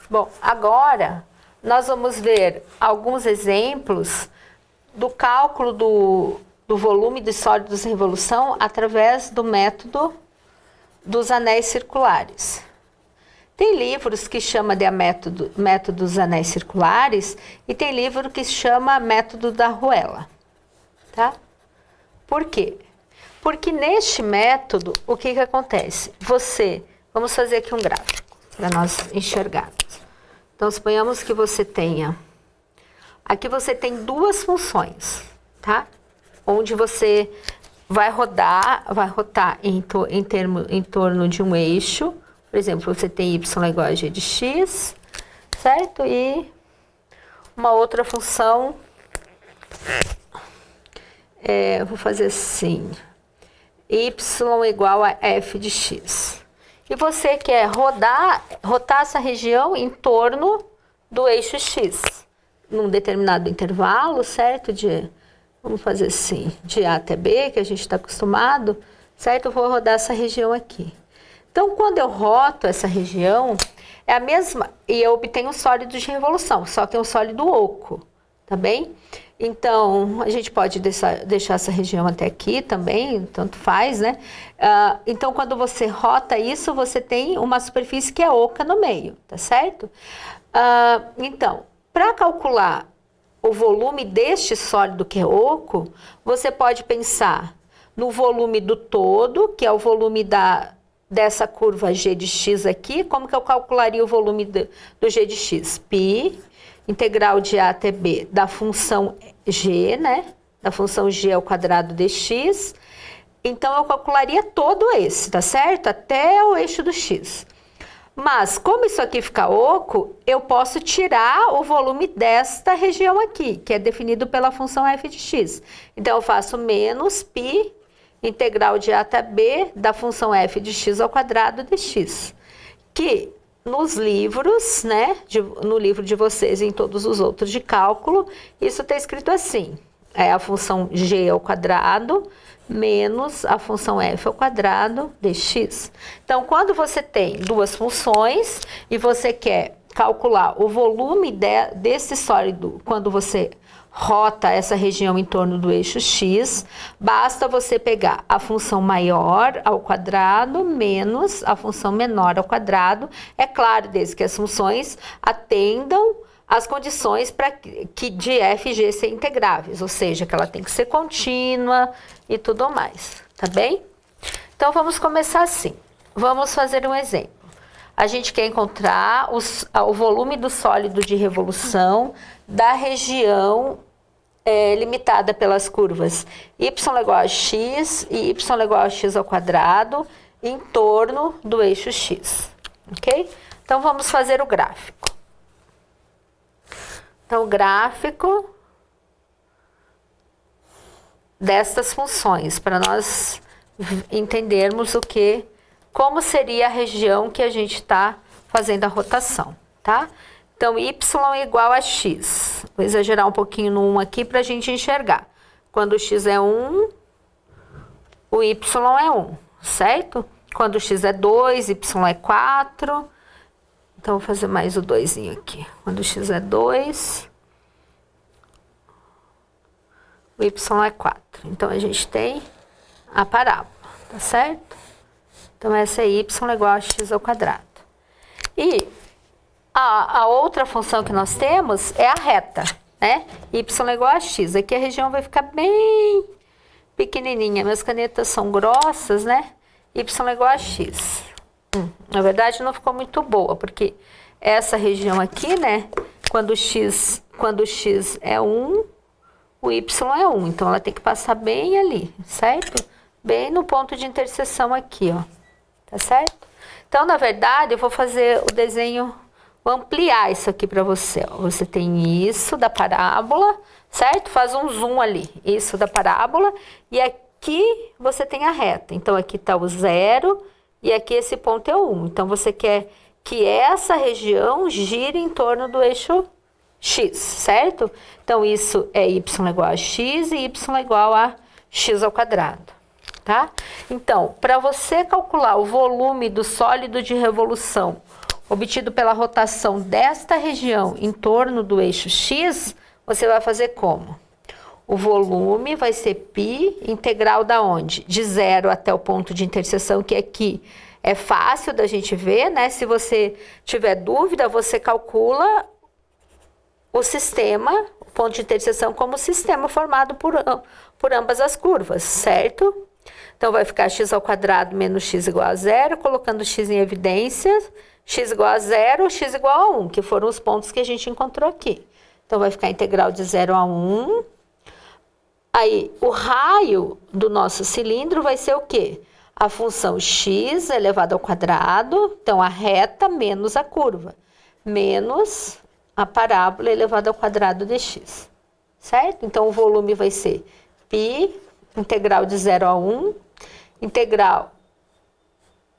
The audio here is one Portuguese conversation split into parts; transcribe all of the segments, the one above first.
Bom, agora nós vamos ver alguns exemplos do cálculo do volume de sólidos em revolução através do método dos anéis circulares. Tem livros que chama de método dos anéis circulares e tem livro que chama método da arruela, tá? Por quê? Porque neste método, o que acontece? Vamos fazer aqui um gráfico para nós enxergarmos. Então, suponhamos que você tenha, aqui você tem duas funções, tá? Onde você vai rotar em torno de um eixo. Por exemplo, você tem y igual a g de x, certo? E uma outra função, vou fazer assim, y igual a f de x. E você quer rotar essa região em torno do eixo x, num determinado intervalo, certo? Vamos fazer assim, de A até B, que a gente está acostumado, certo? Eu vou rodar essa região aqui. Então, quando eu roto essa região, é a mesma, e eu obtenho um sólido de revolução, só que é um sólido oco, tá bem? Então, a gente pode deixar essa região até aqui também, tanto faz, né? Então, quando você rota isso, você tem uma superfície que é oca no meio, tá certo? Então, para calcular o volume deste sólido que é oco, você pode pensar no volume do todo, que é o volume dessa curva g de x aqui. Como que eu calcularia o volume do g de x? Π, integral de a até b da função g, né? Da função g ao quadrado dx. Então, eu calcularia todo esse, tá certo? Até o eixo do x. Mas, como isso aqui fica oco, eu posso tirar o volume desta região aqui, que é definido pela função f de x. Então, eu faço menos π, integral de a até b da função f de x ao quadrado dx. Que nos livros, né, no livro de vocês e em todos os outros de cálculo, isso está escrito assim. É a função g ao quadrado menos a função f ao quadrado dx. Então, quando você tem duas funções e você quer calcular o volume desse sólido, quando você rota essa região em torno do eixo x, basta você pegar a função maior ao quadrado menos a função menor ao quadrado. É claro, desde que as funções atendam as condições para que de f e g serem integráveis, ou seja, que ela tem que ser contínua e tudo mais, tá bem? Então, vamos começar assim. Vamos fazer um exemplo. A gente quer encontrar o volume do sólido de revolução da região limitada pelas curvas y igual a x e y igual a x ao quadrado em torno do eixo x, ok? Então, vamos fazer o gráfico. Então, o gráfico destas funções, para nós entendermos como seria a região que a gente está fazendo a rotação, tá? Então, y igual a x. Vou exagerar um pouquinho no 1 aqui para a gente enxergar. Quando o x é 1, o y é 1, certo? Quando o x é 2, y é 4. Então, vou fazer mais o 2 aqui. Quando o x é 2, o y é 4. Então, a gente tem a parábola, tá certo? Então, essa é y igual a x ao quadrado. E a outra função que nós temos é a reta, né? Y igual a x. Aqui a região vai ficar bem pequenininha. Minhas canetas são grossas, né? Y igual a x. Na verdade, não ficou muito boa, porque essa região aqui, né? Quando o x é 1, o y é 1. Então, ela tem que passar bem ali, certo? Bem no ponto de interseção aqui, ó. Tá certo? Então, na verdade, eu vou fazer o desenho, vou ampliar isso aqui para você, ó. Você tem isso da parábola, certo? Faz um zoom ali, isso da parábola. E aqui você tem a reta. Então, aqui está o 0 e aqui esse ponto é o 1. Então, você quer que essa região gire em torno do eixo x, certo? Então, isso é y igual a x e y igual a x ao quadrado, tá? Então, para você calcular o volume do sólido de revolução obtido pela rotação desta região em torno do eixo X, você vai fazer como? O volume vai ser π integral da onde? De 0 até o ponto de interseção, que aqui é fácil da gente ver, né? Se você tiver dúvida, você calcula o sistema, o ponto de interseção, como sistema formado por ambas as curvas, certo? Então, vai ficar x² menos x igual a 0, colocando x em evidência, x igual a 0, x igual a 1, que foram os pontos que a gente encontrou aqui. Então, vai ficar integral de 0 a 1. Aí, o raio do nosso cilindro vai ser o quê? A função x elevado ao quadrado, então a reta menos a curva, menos a parábola elevada ao quadrado de x, certo? Então, o volume vai ser π, integral de 0 a 1, integral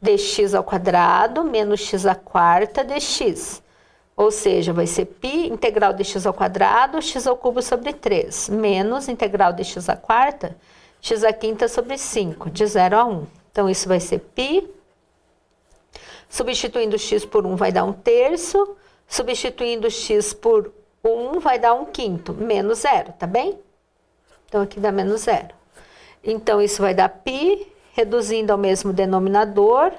dx ao quadrado, menos x² dx. Ou seja, vai ser π, integral dx ao quadrado, x² sobre 3, menos integral dx², x² sobre 5, de 0 a 1. Então, isso vai ser π. Substituindo x por 1 vai dar 1/3. Substituindo x por 1 vai dar 1/5, menos 0, tá bem? Então, aqui dá menos 0. Então, isso vai dar π, reduzindo ao mesmo denominador,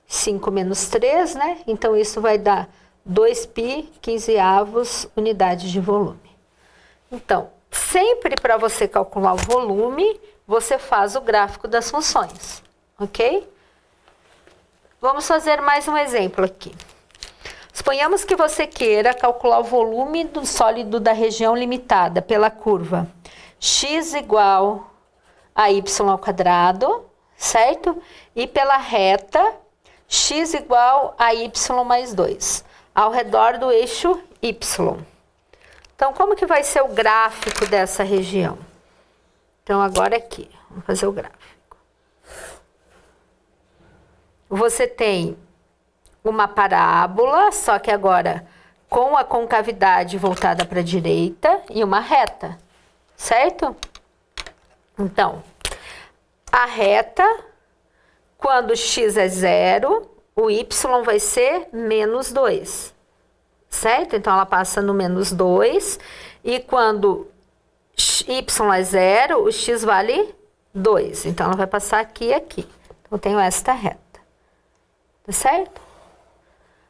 5 menos 3, né? Então, isso vai dar 2π, 15º unidade de volume. Então, sempre para você calcular o volume, você faz o gráfico das funções, ok? Vamos fazer mais um exemplo aqui. Suponhamos que você queira calcular o volume do sólido da região limitada pela curva x igual a y², certo? E pela reta x igual a y mais 2, ao redor do eixo y. Então, como que vai ser o gráfico dessa região? Então, agora aqui, vamos fazer o gráfico. Você tem uma parábola, só que agora com a concavidade voltada para a direita e uma reta, certo? Então, a reta, quando x é 0, o y vai ser menos 2, certo? Então, ela passa no menos 2, e quando y é 0, o x vale 2. Então, ela vai passar aqui e aqui. Então, eu tenho esta reta, tá certo?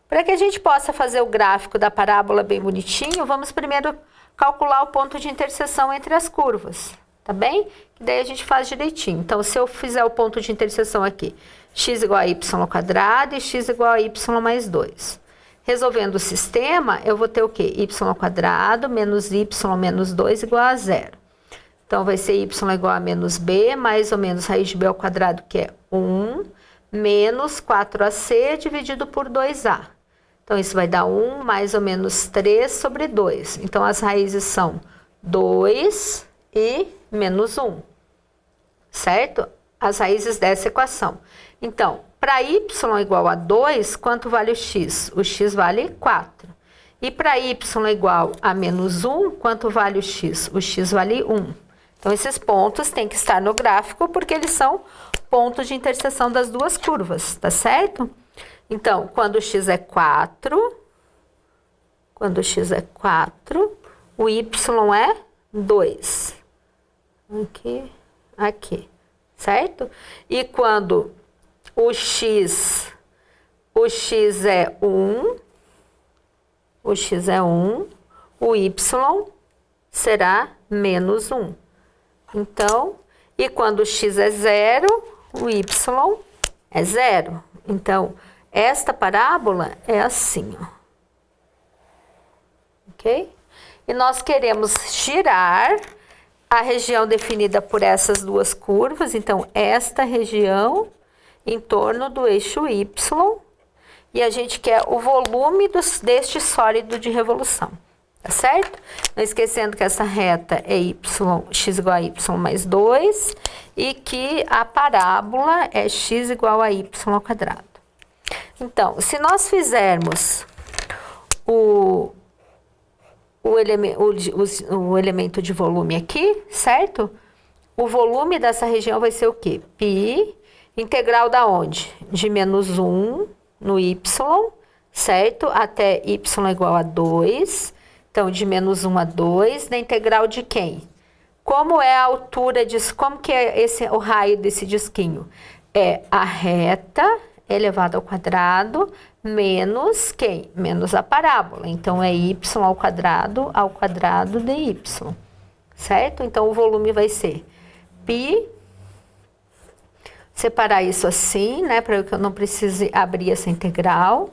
Para que a gente possa fazer o gráfico da parábola bem bonitinho, vamos primeiro calcular o ponto de interseção entre as curvas, tá bem? Que daí a gente faz direitinho. Então, se eu fizer o ponto de interseção aqui, x igual a y² e x igual a y mais 2. Resolvendo o sistema, eu vou ter o quê? y² menos y menos 2 igual a 0. Então, vai ser y igual a menos b, mais ou menos raiz de b ao quadrado, que é 1, menos 4ac dividido por 2a. Então, isso vai dar 1 mais ou menos 3 sobre 2. Então, as raízes são 2 e menos 1, certo? As raízes dessa equação. Então, para y igual a 2, quanto vale o x? O x vale 4. E para y igual a menos 1, quanto vale o x? O x vale 1. Então, esses pontos têm que estar no gráfico, porque eles são pontos de interseção das duas curvas, tá certo? Então, quando o x é 4, o y é 2. Aqui, certo? E quando o x é 1, o y será menos 1. Então, e quando o x é 0, o y é 0. Então, esta parábola é assim, ó. Ok? E nós queremos girar a região definida por essas duas curvas. Então, esta região em torno do eixo y. E a gente quer o volume deste sólido de revolução. Tá certo? Não esquecendo que essa reta é x igual a y mais 2 e que a parábola é x igual a y². Então, se nós fizermos o elemento de volume aqui, certo? O volume dessa região vai ser o quê? Π, integral da onde? De menos 1 no y, certo? Até y igual a 2. Então, de menos 1 a 2, na integral de quem? Como é a altura disso? Como que é o raio desse disquinho? É a reta elevado ao quadrado menos quem? Menos a parábola. Então, é y ao quadrado de y. Certo? Então, o volume vai ser π. Separar isso assim, né? Para que eu não precise abrir essa integral.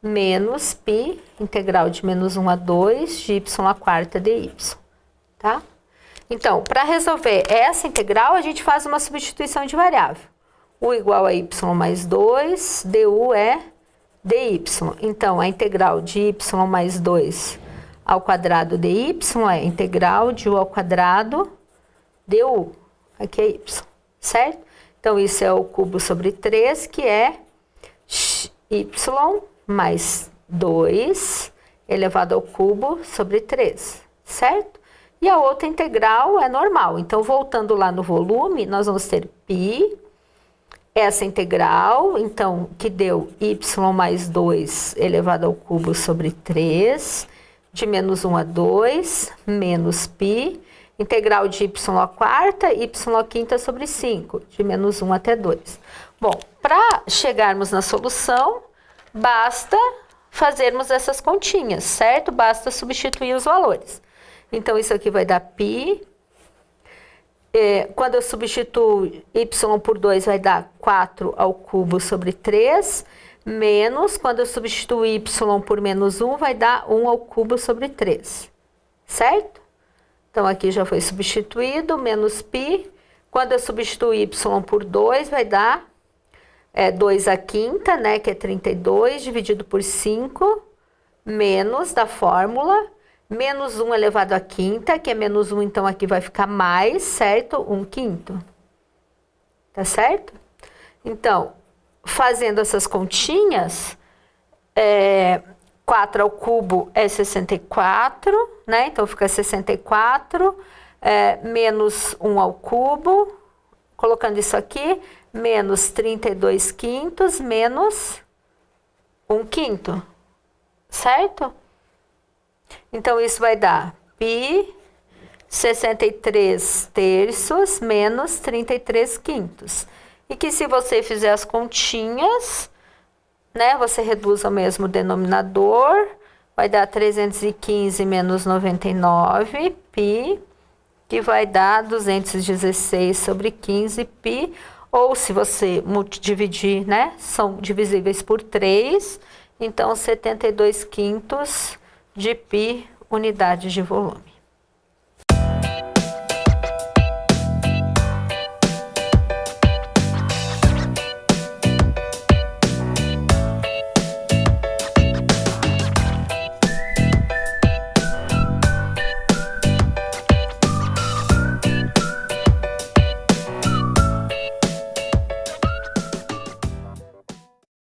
Menos π, integral de menos 1 a 2, de y à quarta de y. Tá? Então, para resolver essa integral, a gente faz uma substituição de variável. U igual a y mais 2, du é dy. Então, a integral de y mais 2 ao quadrado de y é integral de u ao quadrado de u. Aqui é y, certo? Então, isso é o cubo sobre 3, que é y mais 2 elevado ao cubo sobre 3, certo? E a outra integral é normal. Então, voltando lá no volume, nós vamos ter π, essa integral, então, que deu y mais 2 elevado ao cubo sobre 3, de menos 1 a 2, menos π, integral de y à quarta, y à quinta sobre 5, de menos 1 até 2. Bom, para chegarmos na solução, basta fazermos essas continhas, certo? Basta substituir os valores. Então, isso aqui vai dar π. Quando eu substituo y por 2, vai dar 4 ao cubo sobre 3, menos, quando eu substituo y por menos 1, vai dar 1 ao cubo sobre 3, certo? Então, aqui já foi substituído, menos π. Quando eu substituo y por 2, vai dar 2 à quinta, né, que é 32, dividido por 5, menos da fórmula, menos 1 elevado à quinta, que é menos 1, então aqui vai ficar mais, certo? 1 quinto. Tá certo? Então, fazendo essas continhas, 4 ao cubo é 64, né? Então, fica 64, menos 1 ao cubo, colocando isso aqui, menos 32 quintos, menos 1 quinto, certo? Então, isso vai dar π 63 terços menos 33 quintos. E que se você fizer as continhas, né, você reduz ao mesmo denominador, vai dar 315 menos 99, π, que vai dar 216 sobre 15, π, ou se você dividir, né, são divisíveis por 3, então 72 quintos de π unidades de volume.